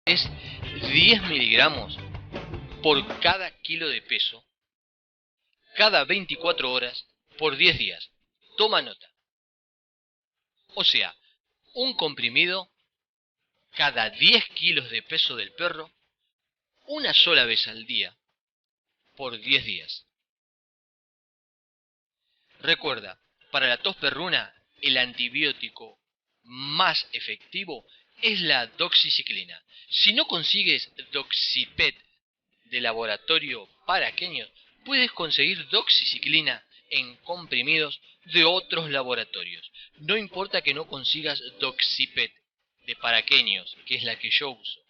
es 10 miligramos por cada kilo de peso, cada 24 horas, por 10 días. Toma nota. O sea, un comprimido cada 10 kilos de peso del perro, una sola vez al día, por 10 días. Recuerda, para la tos perruna, el antibiótico más efectivo es la doxiciclina. Si no consigues Doxipet de laboratorio para aquenios, puedes conseguir doxiciclina en comprimidos de otros laboratorios. No importa que no consigas Doxipet de paraquenios, que es la que yo uso.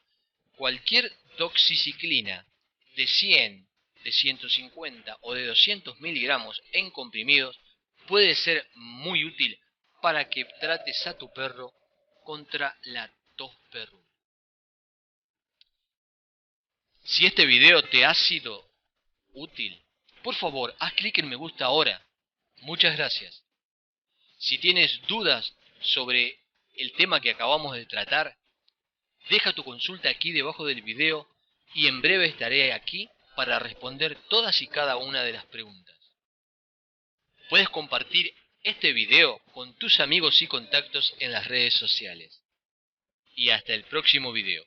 Cualquier doxiciclina de 100, de 150 o de 200 miligramos en comprimidos puede ser muy útil para que trates a tu perro contra la tos perruna. Si este video te ha sido útil, por favor, haz clic en me gusta ahora. Muchas gracias. Si tienes dudas sobre el tema que acabamos de tratar, deja tu consulta aquí debajo del video y en breve estaré aquí para responder todas y cada una de las preguntas. Puedes compartir este video con tus amigos y contactos en las redes sociales. Y hasta el próximo video.